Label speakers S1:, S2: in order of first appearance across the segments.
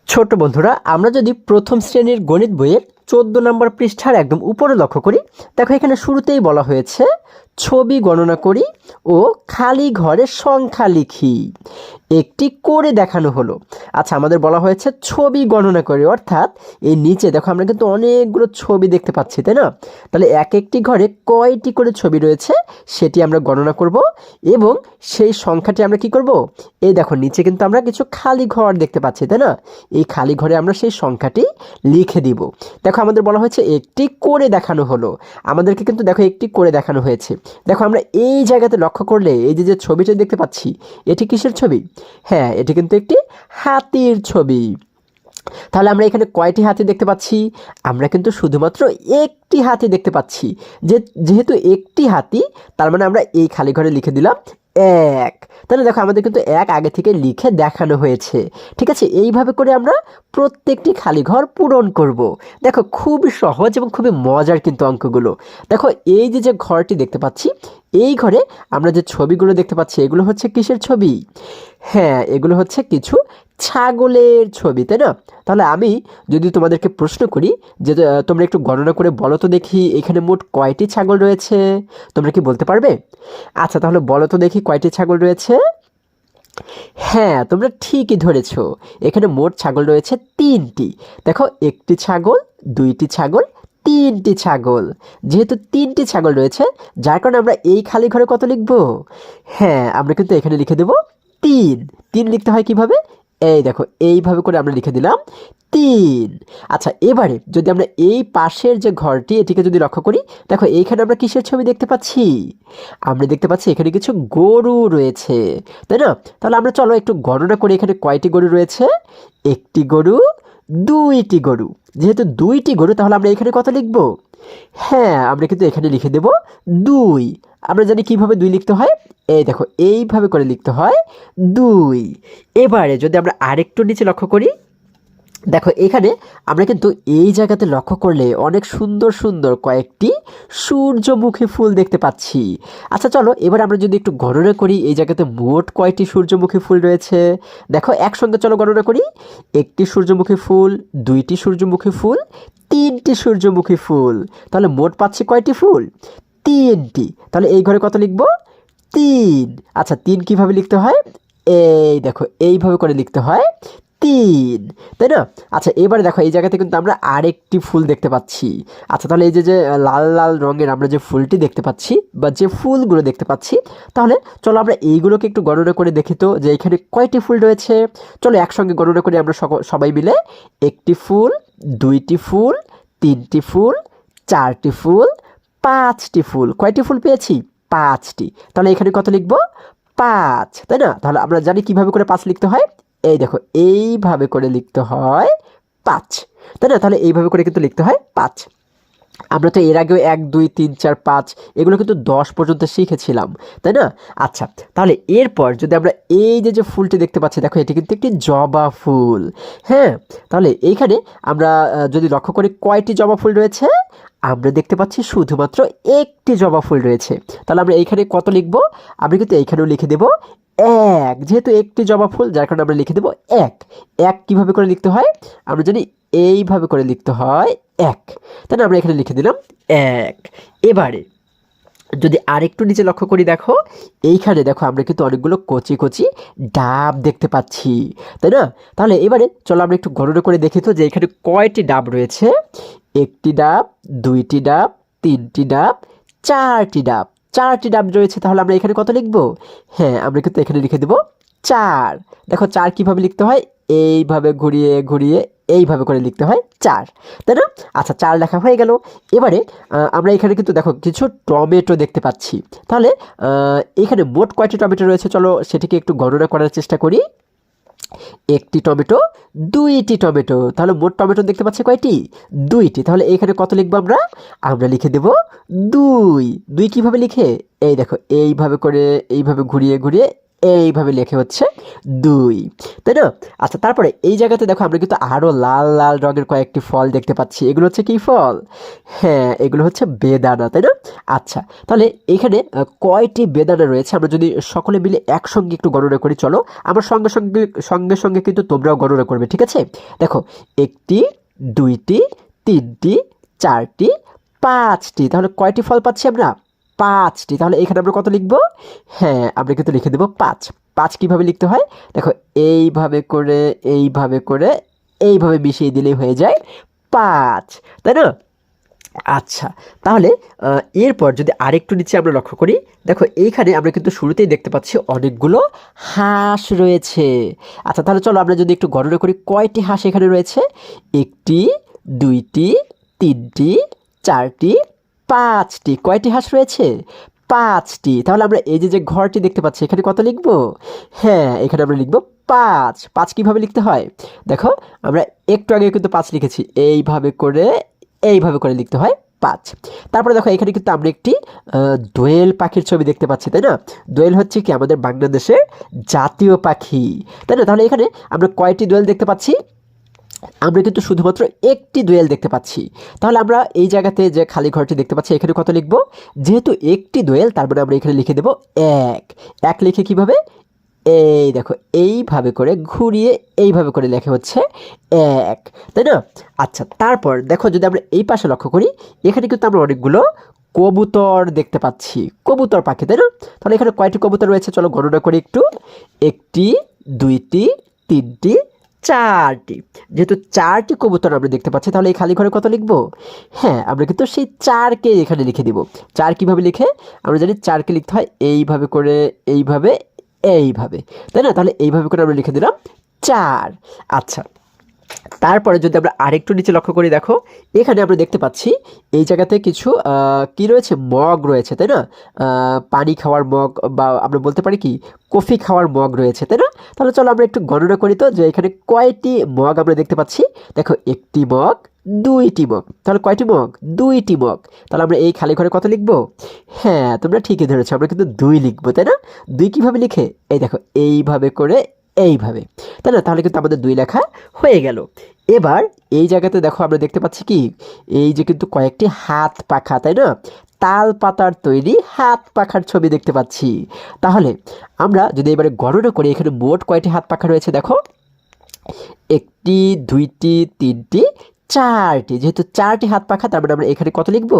S1: ছোট বন্ধুরা, আমরা যদি প্রথম শ্রেণীর গণিত বইয়ের 14 নম্বর পৃষ্ঠার একদম উপরে লক্ষ্য করি, দেখো এখানে শুরুতেই বলা হয়েছে ছবি গণনা করি ও খালি ঘরে সংখ্যা লিখি। একটি করে দেখানো হলো। আচ্ছা, আমাদের বলা হয়েছে ছবি গণনা করি, অর্থাৎ এই নিচে দেখো আমরা কিন্তু অনেকগুলো ছবি দেখতে পাচ্ছি, তাই না? তাহলে এক একটি ঘরে কয়টি করে ছবি রয়েছে সেটি আমরা গণনা করব এবং সেই সংখ্যাটি আমরা কি করব, এই দেখো নিচে কিন্তু আমরা কিছু খালি ঘর দেখতে পাচ্ছি, তাই না? এই খালি ঘরে আমরা সেই সংখ্যাটি লিখে দিব। দেখো আমাদের বলা হয়েছে একটি করে দেখানো হলো, আমাদেরকে কিন্তু দেখো একটি করে দেখানো হয়েছে। দেখো আমরা এই জায়গাতে লক্ষ্য করলে এই যে যে ছবিটা দেখতে পাচ্ছি, এটি কিসের ছবি? হ্যাঁ, এটি কিন্তু একটি হাতির ছবি। তাহলে আমরা এখানে কয়টি হাতি দেখতে পাচ্ছি? আমরা কিন্তু শুধুমাত্র একটি হাতি দেখতে পাচ্ছি। যেহেতু একটি হাতি, তার মানে আমরা এই খালি ঘরে লিখে দিলাম এক। তাহলে দেখো আমাদের কিন্তু এক আগে থেকে লিখে দেখানো হয়েছে। ঠিক আছে, এইভাবে করে আমরা প্রত্যেকটি খালি ঘর পূরণ করব। দেখো খুবই সহজ এবং খুবই মজার কিন্তু অঙ্কগুলো। দেখো এই যে যে ঘরটি দেখতে পাচ্ছি, এই ঘরে আমরা যে ছবিগুলো দেখতে পাচ্ছি, এগুলো হচ্ছে কিসের ছবি? হ্যাঁ, এগুলো হচ্ছে কিছু ছাগলের ছবি, তাই না? তাহলে আমি যদি তোমাদেরকে প্রশ্ন করি যে তোমরা একটু গণনা করে বলো তো দেখি এখানে মোট কয়টি ছাগল রয়েছে, তোমরা কি বলতে পারবে? আচ্ছা, তাহলে বলো তো দেখি কয়টি ছাগল রয়েছে? হ্যাঁ, তোমরা ঠিকই ধরেছো, এখানে মোট ছাগল রয়েছে 3টি। দেখো একটি ছাগল, দুইটি ছাগল, 3টি ছাগল। যেহেতু 3টি ছাগল রয়েছে, যার কারণে আমরা এই খালি ঘরে কত লিখব? হ্যাঁ, আমরা কিন্তু এখানে লিখে দেব 3। 3 লিখতে হয় কিভাবে? এই দেখো এইভাবে করে আমরা লিখে দিলাম 3। আচ্ছা, এবারে যদি আমরা এই পাশের যে ঘরটি, এটিকে যদি লক্ষ্য করি, দেখো এইখানে আমরা কিসের ছবি দেখতে পাচ্ছি? আমরা দেখতে পাচ্ছি এখানে কিছু গরু রয়েছে, তাই না? তাহলে আমরা চলো একটু গণনা করি এখানে কয়টি গরু রয়েছে। একটি গরু, দুইটি গরু। যেহেতু দুইটি গরু, তাহলে আমরা এখানে কত লিখব? হ্যাঁ, আমরা কিন্তু এখানে লিখে দেব 2। আমরা জানি কিভাবে 2 লিখতে হয়, এই দেখো এইভাবে করে লিখতে হয় 2। এবারে যদি আমরা আরেকটু নিচে লক্ষ্য করি, দেখো এখানে আমরা কিন্তু এই জায়গাতে লক্ষ্য করলে অনেক সুন্দর সুন্দর কয়েকটি সূর্যমুখী ফুল দেখতে পাচ্ছি। আচ্ছা চলো এবার আমরা যদি একটু গণনা করি এই জায়গাতে মোট কয়টি সূর্যমুখী ফুল রয়েছে। দেখো একসঙ্গে চলো গণনা করি। একটি সূর্যমুখী ফুল, দুইটি সূর্যমুখী ফুল, 3টি সূর্যমুখী ফুল। তাহলে মোট পাচ্ছি কয়টি ফুল? 3টি। তাহলে এই ঘরে কত লিখব? 3। আচ্ছা, 3 কিভাবে লিখতে হয়? এই দেখো এইভাবে করে লিখতে হয় 3, তাই না? আচ্ছা, এবারে দেখো এই জায়গাতে কিন্তু আমরা আরেকটি ফুল দেখতে পাচ্ছি। আচ্ছা, তাহলে এই যে যে লাল লাল রঙের আমরা যে ফুলটি দেখতে পাচ্ছি বা যে ফুলগুলো দেখতে পাচ্ছি, তাহলে চলো আমরা এইগুলোকে একটু গণনা করে দেখি তো যে এখানে কয়টি ফুল রয়েছে। চলো একসঙ্গে গণনা করি আমরা সবাই মিলে। একটি ফুল, দুইটি ফুল, 3টি ফুল, 4টি ফুল, 5টি ফুল। কয়টি ফুল পেয়েছি? 5টি। তাহলে এখানে কত লিখব? 5, তাই না? তাহলে আমরা জানি কিভাবে করে 5 লিখতে হয়। এই দেখো এইভাবে করে লিখতে হয় 5, তাই না? তাহলে এইভাবে করে কিন্তু লিখতে হয় 5। আমরা তো এর আগেও 1 2 3 4 5 এগুলো কিন্তু 10 পর্যন্ত শিখেছিলাম, তাই না? আচ্ছা, তাহলে এরপর যদি আমরা এই যে যে ফুলটি দেখতে পাচ্ছি, দেখো এটি কিন্তু একটি জবা ফুল। হ্যাঁ, তাহলে এইখানে আমরা যদি লক্ষ্য করি কয়টি জবা ফুল রয়েছে, আমরা দেখতে পাচ্ছি শুধুমাত্র একটি জবা ফুল রয়েছে। তাহলে আমরা এইখানে কত লিখব? আমরা কিন্তু এইখানেও লিখে দেব 1। যেহেতু একটি জবা ফুল, যার কারণে আমরা লিখে দেব 1। 1 কিভাবে করে লিখতে হয়? আমরা জানি এইভাবে করে লিখতে হয় 1, তাই না? আমরা এখানে লিখে দিলাম 1। এবারে যদি আরেকটু নিচে লক্ষ্য করি, দেখো এইখানে দেখো আমরা কিন্তু অনেকগুলো কচি কচি ডাব দেখতে পাচ্ছি, তাই না? তাহলে এবারে চলো আমরা একটু গণনা করে দেখি তো যে এখানে কয়টি ডাব রয়েছে। একটি ডাব, দুইটি ডাব, 3টি ডাব, 4টি ডাব। 4টি ডাব রয়েছে, তাহলে আমরা এখানে কত লিখব? হ্যাঁ, আমরা কিন্তু এখানে লিখে দেব 4। দেখো 4 কিভাবে লিখতে হয়? এইভাবে ঘুরিয়ে ঘুরিয়ে এইভাবে করে লিখতে হয় 4, তাই না? আচ্ছা, 4 লেখা হয়ে গেল। এবারে আমরা এখানে কিন্তু দেখো কিছু টমেটো দেখতে পাচ্ছি। তাহলে এখানে মোট কয়টি টমেটো রয়েছে চলো সেটিকে একটু গণনা করার চেষ্টা করি। একটি টমেটো, দুইটি টমেটো। তাহলে মোট টমেটো দেখতে পাচ্ছি কয়টি? 2টি। তাহলে এখানে কত লিখবো আমরা? আমরা লিখে দেব 2। 2 কিভাবে লিখে? এই দেখো এইভাবে করে এইভাবে ঘুরিয়ে ঘুরিয়ে এইভাবে লেখে হচ্ছে 2, তাই না? আচ্ছা, তারপরে এই জায়গাতে দেখো আমরা কিন্তু আরও লাল লাল রঙের কয়েকটি ফল দেখতে পাচ্ছি। এগুলো হচ্ছে কি ফল? হ্যাঁ, এগুলো হচ্ছে বেদানা, তাই না? আচ্ছা, তাহলে এখানে কয়টি বেদানা রয়েছে আমরা যদি সকলে মিলে একসঙ্গে একটু গণনা করি। চলো, আমার সঙ্গে সঙ্গে সঙ্গে সঙ্গে কিন্তু তোমরাও গণনা করবে, ঠিক আছে? দেখো, 1টি, 2টি, 3টি, 4টি, 5টি। তাহলে কয়টি ফল পাচ্ছি আমরা? 5টি। তাহলে এখানে আমরা কত লিখব? হ্যাঁ, আমরা কিন্তু লিখে দেবো 5। 5 কীভাবে লিখতে হয়? দেখো, এইভাবে করে এইভাবে করে এইভাবে মিশিয়ে দিলেই হয়ে যায় 5, তাই না? আচ্ছা, তাহলে এরপর যদি আরেকটু নিচে আমরা লক্ষ্য করি, দেখো এইখানে আমরা কিন্তু শুরুতেই দেখতে পাচ্ছি অনেকগুলো হাঁস রয়েছে। আচ্ছা, তাহলে চলো আমরা যদি একটু গণনা করি কয়টি হাঁস এখানে রয়েছে। 1টি, 2টি, 3টি, 4টি, 5টি। কয়টি হাঁস রয়েছে? 5টি। তাহলে আমরা এই যে ঘরটি দেখতে পাচ্ছি এখানে কত লিখব? হ্যাঁ, এখানে আমরা লিখব 5। 5 কীভাবে লিখতে হয়? দেখো, আমরা একটু আগে কিন্তু 5 লিখেছি, এইভাবে করে লিখতে হয় 5। তারপরে দেখো এখানে কিন্তু আমরা একটি দোয়েল পাখির ছবি দেখতে পাচ্ছি, তাই না? দোয়েল হচ্ছে কি আমাদের বাংলাদেশের জাতীয় পাখি, তাই না? তাহলে এখানে আমরা কয়টি দোয়েল দেখতে পাচ্ছি? আমরা কিন্তু শুধুমাত্র একটি দোয়েল দেখতে পাচ্ছি। তাহলে আমরা এই জায়গাতে যে খালি ঘরটি দেখতে পাচ্ছি এখানে কত লিখব? যেহেতু একটি দোয়েল, তার মানে আমরা এখানে লিখে দেব 1। 1 লিখে কিভাবে? এই দেখো, এইভাবে করে ঘুরিয়ে এইভাবে করে লেখা হচ্ছে 1, তাই না? আচ্ছা, তারপর দেখো যদি আমরা এই পাশে লক্ষ্য করি, এখানে কিন্তু আমরা অনেকগুলো কবুতর দেখতে পাচ্ছি, কবুতর পাখি, তাই না? তাহলে এখানে কয়টি কবুতর রয়েছে চলো গণনা করি একটু। 1টি, 2টি, 3টি, 4টি। যেহেতু 4টি কবুতর আমরা দেখতে পাচ্ছি, তাহলে এই খালি ঘরে কত লিখব? হ্যাঁ, আমরা কিন্তু সেই 4কে এখানে লিখে দিব। 4 কীভাবে লিখে? আমরা জানি 4কে লিখতে হয় এইভাবে করে, এইভাবে, তাই না? তাহলে এইভাবে করে আমরা লিখে দিলাম 4। আচ্ছা, তারপরে যদি আমরা আরেকটু নিচে লক্ষ্য করি, দেখো এখানে আমরা দেখতে পাচ্ছি এই জায়গাতে কিছু কি রয়েছে? মগ রয়েছে, তাই না? পানি খাওয়ার মগ, বা আমরা বলতে পারি কি কফি খাওয়ার মগ রয়েছে, তাই না? তাহলে চলো আমরা একটু গণনা করি তো, যে এখানে কয়টি মগ আমরা দেখতে পাচ্ছি। দেখো, 1টি মগ, 2টি মগ। তাহলে কয়টি মগ? 2টি মগ। তাহলে আমরা এই খালি ঘরে কত লিখব? হ্যাঁ, তোমরা ঠিকই ধরেছো, আমরা কিন্তু 2 লিখবো, তাই না? 2 কীভাবে লিখে? এই দেখো, এইভাবে করে এইভাবে, তাই না? তাহলে কিন্তু আমাদের 2 লেখা হয়ে গেল। এবার এই জায়গাতে দেখো আমরা দেখতে পাচ্ছি কি, এই যে কিন্তু কয়েকটি হাত পাখা, তাই না? তাল পাতার তৈরি হাত পাখার ছবি দেখতে পাচ্ছি। তাহলে আমরা যদি এবারে গণনা করি এখানে মোট কয়টি হাত পাখা রয়েছে, দেখো 1টি, 2টি, 3টি, 4টি। যেহেতু 4টি হাত পাখা, তার মানে আমরা এখানে কত লিখব?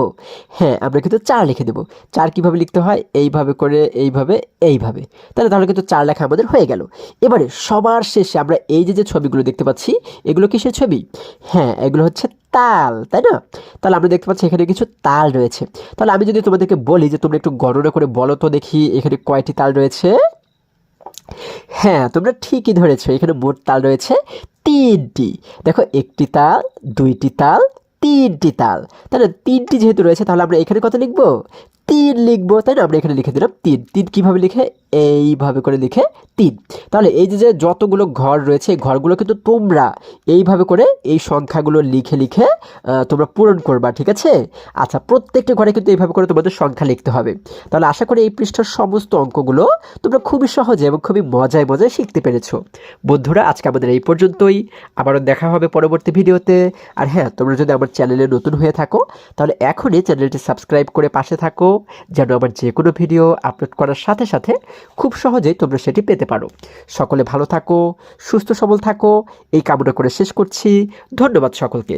S1: হ্যাঁ, আমরা কিন্তু 4 লিখে দেবো। 4 কীভাবে লিখতে হয়? এইভাবে করে এইভাবে, তাহলে কিন্তু 4 লেখা আমাদের হয়ে গেল। এবারে সবার শেষে আমরা এই যে ছবিগুলো দেখতে পাচ্ছি, এগুলো কিসের ছবি? হ্যাঁ, এগুলো হচ্ছে তাল, তাই না? তাহলে আমরা দেখতে পাচ্ছি এখানে কিছু তাল রয়েছে। তাহলে আমি যদি তোমাদেরকে বলি যে তোমরা একটু গণনা করে বলো তো দেখি এখানে কয়টি তাল রয়েছে। হ্যাঁ, তোমরা ঠিকই ধরেছো, এখানে মোট তাল রয়েছে 3টি। দেখো, 1টি তাল, 2টি তাল, 3টি তাল। তাহলে 3টি যেহেতু রয়েছে, তাহলে আমরা এখানে কত লিখব? 3 লিখবো, তাই না? আমরা এখানে লিখে দিলাম 3। 3 কীভাবে লিখে? এইভাবে করে লিখে 3। তাহলে এই যে যতগুলো ঘর রয়েছে এই ঘরগুলো কিন্তু তোমরা এইভাবে করে এই সংখ্যাগুলো লিখে তোমরা পূরণ করবা, ঠিক আছে? আচ্ছা, প্রত্যেকটি ঘরে কিন্তু এইভাবে করে তোমাদের সংখ্যা লিখতে হবে। তাহলে আশা করি এই পৃষ্ঠার সমস্ত অঙ্কগুলো তোমরা খুবই সহজে এবং খুবই মজায় শিখতে পেরেছো। বন্ধুরা, আজকে আমাদের এই পর্যন্তই। আবারও দেখা হবে পরবর্তী ভিডিওতে। আর হ্যাঁ, তোমরা যদি আমার চ্যানেলে নতুন হয়ে থাকো তাহলে এখনই চ্যানেলটি সাবস্ক্রাইব করে পাশে থাকো, যেন আমার যে কোনো ভিডিও আপলোড করার সাথে সাথে খুব সহজেই তোমরা সেটি পেতে পারো। সকলে ভালো থাকো, সুস্থ সবল থাকো, এই কামনা করে শেষ করছি। ধন্যবাদ সকলকে।